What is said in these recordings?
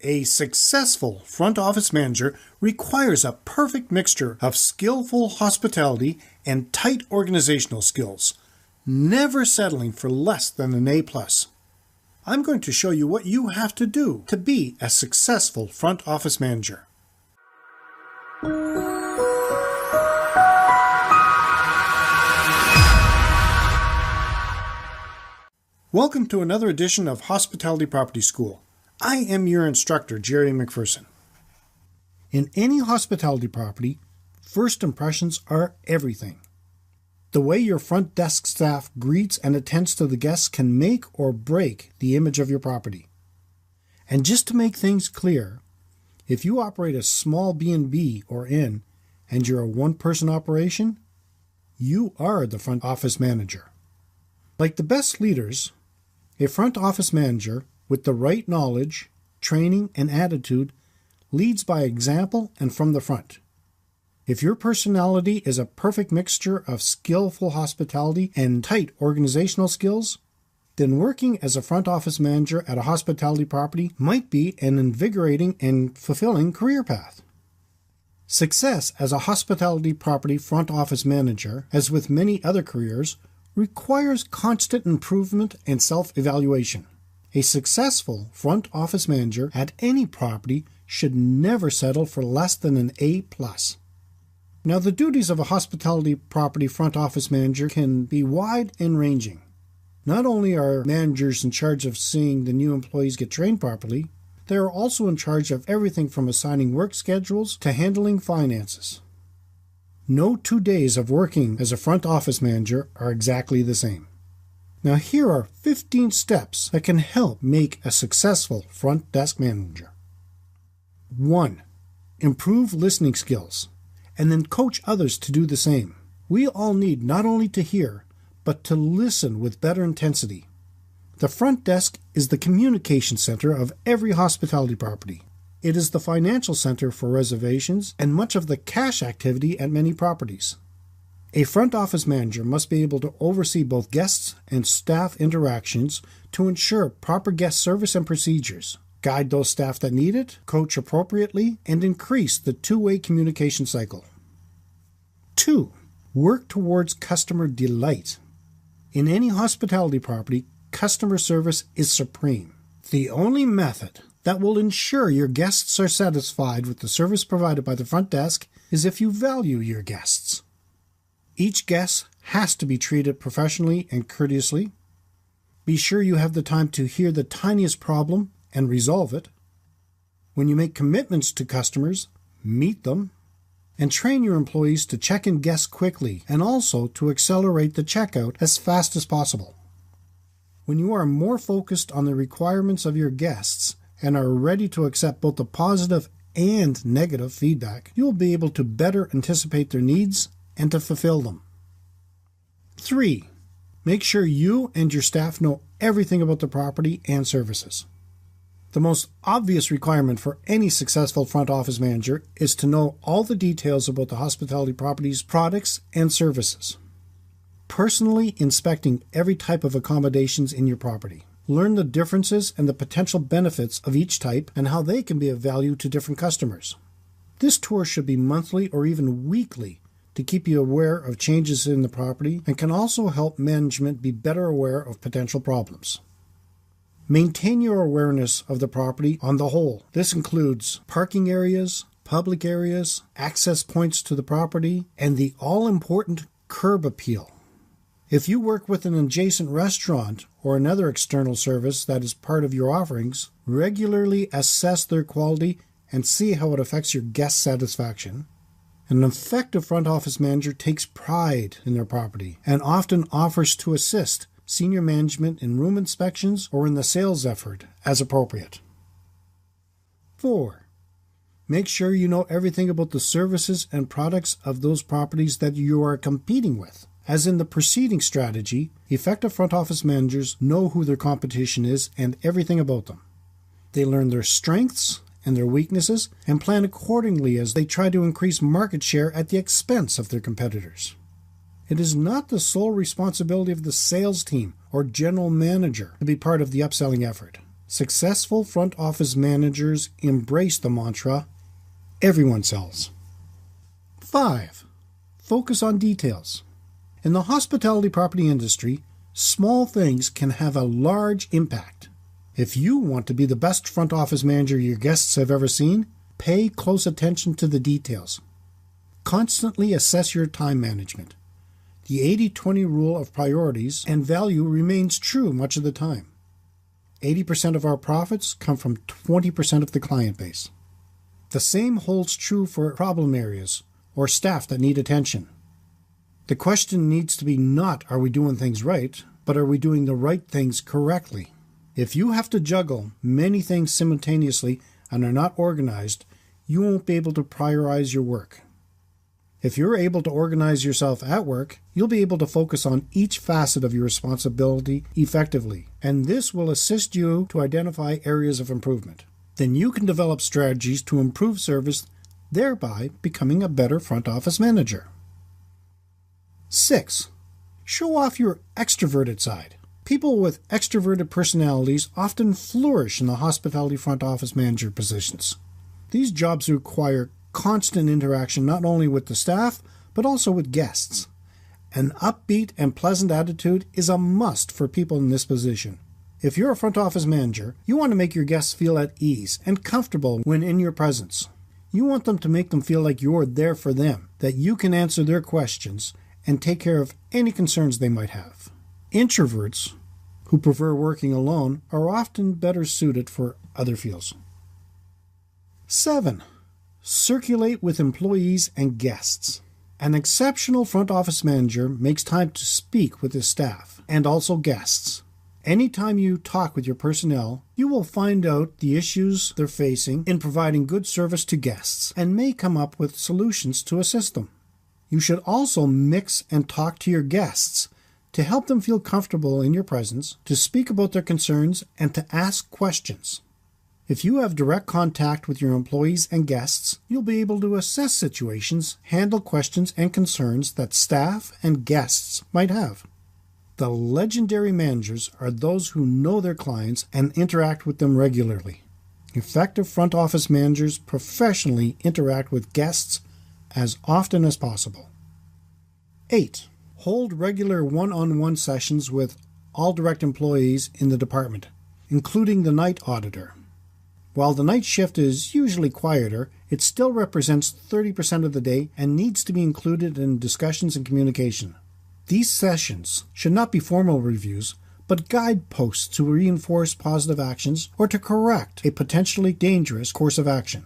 A successful front office manager requires a perfect mixture of skillful hospitality and tight organizational skills, never settling for less than an A+. I'm going to show you what you have to do to be a successful front office manager. Welcome to another edition of Hospitality Property School. I am your instructor, Jerry McPherson. In any hospitality property, first impressions are everything. The way your front desk staff greets and attends to the guests can make or break the image of your property. And just to make things clear, if you operate a small B&B or inn and you're a one-person operation, you are the front office manager. Like the best leaders, a front office manager with the right knowledge, training, and attitude leads by example and from the front. If your personality is a perfect mixture of skillful hospitality and tight organizational skills, then working as a front office manager at a hospitality property might be an invigorating and fulfilling career path. Success as a hospitality property front office manager, as with many other careers, requires constant improvement and self-evaluation. A successful front office manager at any property should never settle for less than an A+. Now, the duties of a hospitality property front office manager can be wide and ranging. Not only are managers in charge of seeing the new employees get trained properly, they are also in charge of everything from assigning work schedules to handling finances. No 2 days of working as a front office manager are exactly the same. Now, here are 15 steps that can help make a successful front desk manager. 1. Improve listening skills, and then coach others to do the same. We all need not only to hear, but to listen with better intensity. The front desk is the communication center of every hospitality property. It is the financial center for reservations and much of the cash activity at many properties. A front office manager must be able to oversee both guests and staff interactions to ensure proper guest service and procedures, guide those staff that need it, coach appropriately, and increase the two-way communication cycle. 2. Work towards customer delight. In any hospitality property, customer service is supreme. The only method that will ensure your guests are satisfied with the service provided by the front desk is if you value your guests. Each guest has to be treated professionally and courteously. Be sure you have the time to hear the tiniest problem and resolve it. When you make commitments to customers, meet them, and train your employees to check in guests quickly and also to accelerate the checkout as fast as possible. When you are more focused on the requirements of your guests and are ready to accept both the positive and negative feedback, you will be able to better anticipate their needs and to fulfill them. 3. Make sure you and your staff know everything about the property and services. The most obvious requirement for any successful front office manager is to know all the details about the hospitality property's products and services. Personally inspecting every type of accommodations in your property. Learn the differences and the potential benefits of each type and how they can be of value to different customers. This tour should be monthly or even weekly to keep you aware of changes in the property and can also help management be better aware of potential problems. Maintain your awareness of the property on the whole. This includes parking areas, public areas, access points to the property, and the all-important curb appeal. If you work with an adjacent restaurant or another external service that is part of your offerings, regularly assess their quality and see how it affects your guest satisfaction. An effective front office manager takes pride in their property and often offers to assist senior management in room inspections or in the sales effort as appropriate. 4. Make sure you know everything about the services and products of those properties that you are competing with. As in the preceding strategy, effective front office managers know who their competition is and everything about them. They learn their strengths and their weaknesses and plan accordingly as they try to increase market share at the expense of their competitors. It is not the sole responsibility of the sales team or general manager to be part of the upselling effort. Successful front office managers embrace the mantra, everyone sells. 5. Focus on details. In the hospitality property industry, small things can have a large impact. If you want to be the best front office manager your guests have ever seen, pay close attention to the details. Constantly assess your time management. The 80-20 rule of priorities and value remains true much of the time. 80% of our profits come from 20% of the client base. The same holds true for problem areas or staff that need attention. The question needs to be not are we doing things right, but are we doing the right things correctly? If you have to juggle many things simultaneously and are not organized, you won't be able to prioritize your work. If you're able to organize yourself at work, you'll be able to focus on each facet of your responsibility effectively, and this will assist you to identify areas of improvement. Then you can develop strategies to improve service, thereby becoming a better front office manager. 6. Show off your extroverted side. People with extroverted personalities often flourish in the hospitality front office manager positions. These jobs require constant interaction not only with the staff, but also with guests. An upbeat and pleasant attitude is a must for people in this position. If you're a front office manager, you want to make your guests feel at ease and comfortable when in your presence. You want them to make them feel like you're there for them, that you can answer their questions and take care of any concerns they might have. Introverts, who prefer working alone, are often better suited for other fields. 7. Circulate with employees and guests. An exceptional front office manager makes time to speak with his staff and also guests. Anytime you talk with your personnel, you will find out the issues they're facing in providing good service to guests and may come up with solutions to assist them. You should also mix and talk to your guests to help them feel comfortable in your presence, to speak about their concerns, and to ask questions. If you have direct contact with your employees and guests, you'll be able to assess situations, handle questions and concerns that staff and guests might have. The legendary managers are those who know their clients and interact with them regularly. Effective front office managers professionally interact with guests as often as possible. 8. Hold regular one-on-one sessions with all direct employees in the department, including the night auditor. While the night shift is usually quieter, it still represents 30% of the day and needs to be included in discussions and communication. These sessions should not be formal reviews, but guideposts to reinforce positive actions or to correct a potentially dangerous course of action.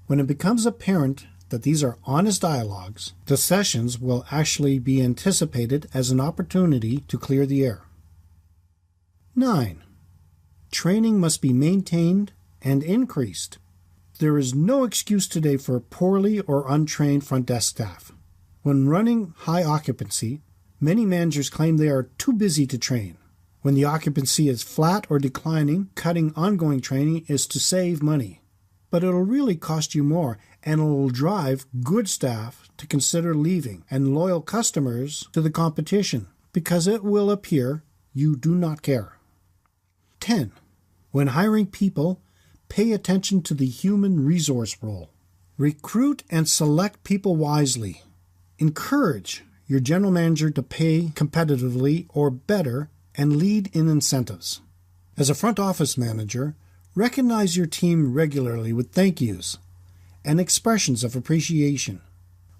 When it becomes apparent that these are honest dialogues, the sessions will actually be anticipated as an opportunity to clear the air. 9. Training must be maintained and increased. There is no excuse today for poorly or untrained front desk staff. When running high occupancy, many managers claim they are too busy to train. When the occupancy is flat or declining, cutting ongoing training is to save money. But it'll really cost you more, and it'll drive good staff to consider leaving and loyal customers to the competition, because it will appear you do not care. 10. When hiring people, pay attention to the human resource role. Recruit and select people wisely. Encourage your general manager to pay competitively or better and lead in incentives. As a front office manager, recognize your team regularly with thank yous and expressions of appreciation.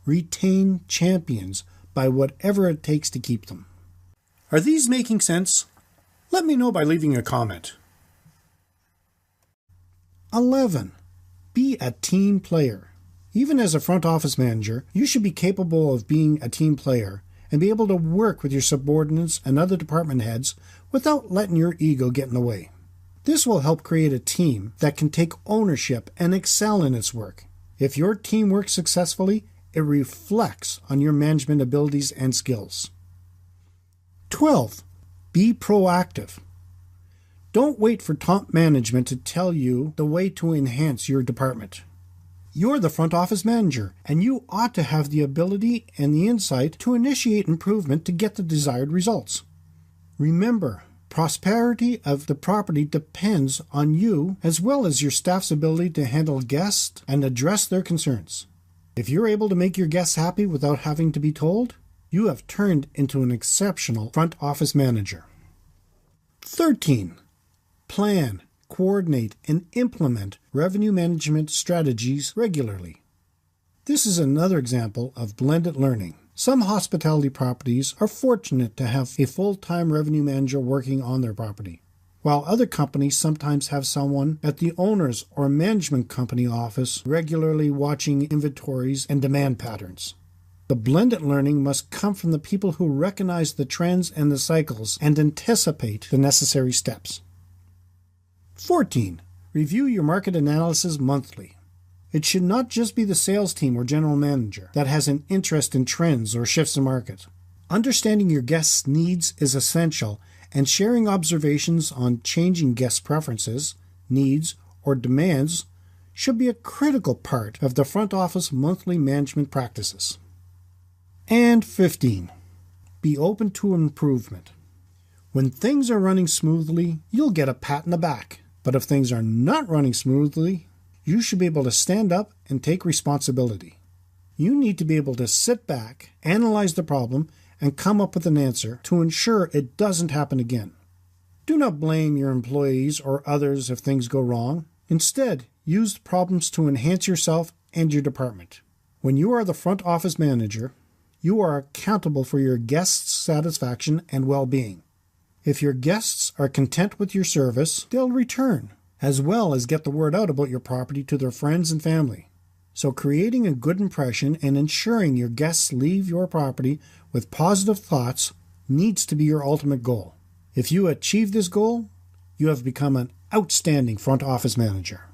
Retain champions by whatever it takes to keep them. Are these making sense? Let me know by leaving a comment. 11. Be a team player. Even as a front office manager, you should be capable of being a team player and be able to work with your subordinates and other department heads without letting your ego get in the way. This will help create a team that can take ownership and excel in its work. If your team works successfully, it reflects on your management abilities and skills. 12. Be proactive. Don't wait for top management to tell you the way to enhance your department. You're the front office manager, and you ought to have the ability and the insight to initiate improvement to get the desired results. Remember, Prosperity of the property depends on you as well as your staff's ability to handle guests and address their concerns. If you're able to make your guests happy without having to be told, you have turned into an exceptional front office manager. 13. Plan, coordinate, and implement revenue management strategies regularly. This is another example of blended learning. Some hospitality properties are fortunate to have a full-time revenue manager working on their property, while other companies sometimes have someone at the owner's or management company office regularly watching inventories and demand patterns. The blended learning must come from the people who recognize the trends and the cycles and anticipate the necessary steps. 14. Review your market analysis monthly. It should not just be the sales team or general manager that has an interest in trends or shifts in market. Understanding your guests' needs is essential, and sharing observations on changing guest preferences, needs, or demands should be a critical part of the front office monthly management practices. And 15. Be open to improvement. When things are running smoothly, you'll get a pat in the back. But if things are not running smoothly, you should be able to stand up and take responsibility. You need to be able to sit back, analyze the problem, and come up with an answer to ensure it doesn't happen again. Do not blame your employees or others if things go wrong. Instead, use the problems to enhance yourself and your department. When you are the front office manager, you are accountable for your guests' satisfaction and well-being. If your guests are content with your service, they'll return, as well as get the word out about your property to their friends and family. So creating a good impression and ensuring your guests leave your property with positive thoughts needs to be your ultimate goal. If you achieve this goal, you have become an outstanding front office manager.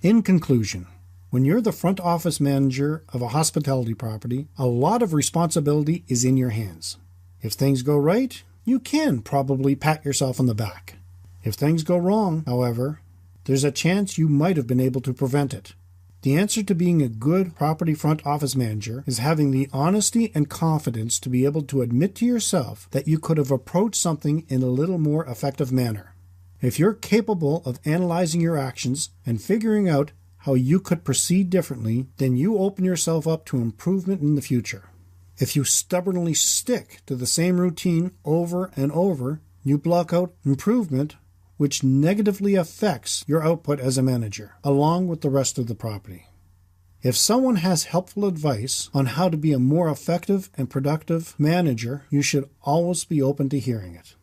In conclusion, when you're the front office manager of a hospitality property, a lot of responsibility is in your hands. If things go right, you can probably pat yourself on the back. If things go wrong, however, there's a chance you might have been able to prevent it. The answer to being a good property front office manager is having the honesty and confidence to be able to admit to yourself that you could have approached something in a little more effective manner. If you're capable of analyzing your actions and figuring out how you could proceed differently, then you open yourself up to improvement in the future. If you stubbornly stick to the same routine over and over, you block out improvement, which negatively affects your output as a manager, along with the rest of the property. If someone has helpful advice on how to be a more effective and productive manager, you should always be open to hearing it.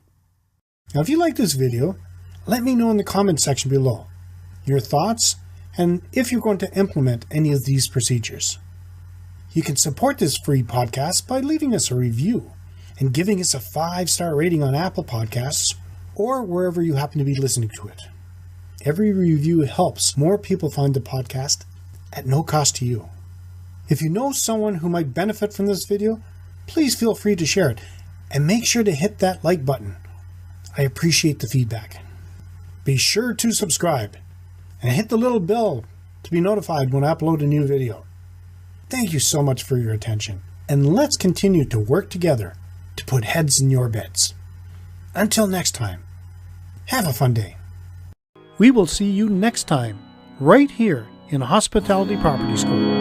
Now, if you like this video, let me know in the comment section below your thoughts and if you're going to implement any of these procedures. You can support this free podcast by leaving us a review and giving us a 5-star rating on Apple Podcasts or wherever you happen to be listening to it. Every review helps more people find the podcast at no cost to you. If you know someone who might benefit from this video, please feel free to share it and make sure to hit that like button. I appreciate the feedback. Be sure to subscribe and hit the little bell to be notified when I upload a new video. Thank you so much for your attention, and let's continue to work together to put heads in your beds. Until next time, have a fun day. We will see you next time, right here in Hospitality Property School.